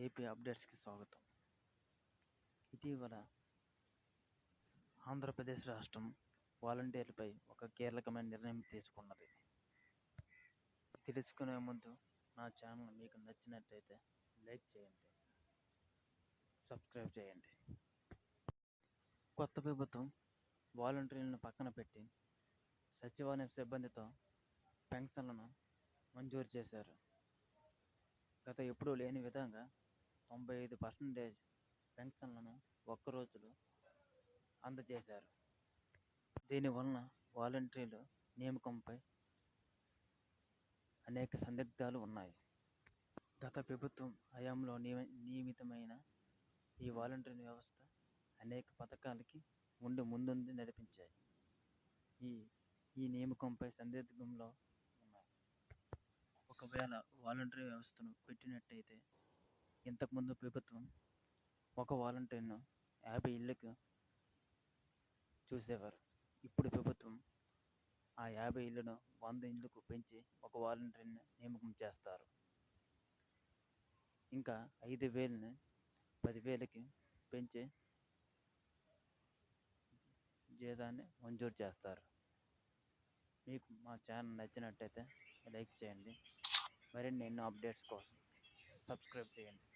AP అప్డేట్స్కి స్వాగతం. ఇటీవల ఆంధ్రప్రదేశ్ రాష్ట్రం వాలంటీర్లపై ఒక కీలకమైన నిర్ణయం తీసుకున్నది. తెలుసుకునే ముందు నా ఛానల్ మీకు నచ్చినట్లయితే లైక్ చేయండి, సబ్స్క్రైబ్ చేయండి. కొత్త ప్రభుత్వం వాలంటీర్లను పక్కన పెట్టి సచివాలయం సిబ్బందితో పెన్షన్లను మంజూరు చేశారు. గత ఎప్పుడూ లేని విధంగా 95% పెన్షన్లను ఒక్కరోజులో అందజేశారు. దీనివలన వాలంటీర్ల నియామకంపై అనేక సందిగ్ధాలు ఉన్నాయి. గత ప్రభుత్వం హయాంలో నియమితమైన ఈ వాలంటీర్ వ్యవస్థ అనేక పథకాలకి ముందుండి నడిపించాయి. ఈ నియామకంపై సందిగ్ధంలో ఉన్నాయి. ఒకవేళ వాలంటీర్ వ్యవస్థను పెట్టినట్టయితే ఇంతకుముందు ప్రభుత్వం ఒక వాలంటీర్ను 50 ఇళ్లకు చూసేవారు. ఇప్పుడు ప్రభుత్వం ఆ 50 ఇళ్లను 100 ఇళ్లకు పెంచి ఒక వాలంటీర్ని నియామకం చేస్తారు. ఇంకా 5,000ని 10,000కి పెంచి జీతాన్ని మంజూరు చేస్తారు. మీకు మా ఛానల్ నచ్చినట్టయితే లైక్ చేయండి. మరిన్ని ఎన్నో అప్డేట్స్ కోసం సబ్స్క్రైబ్ చేయండి.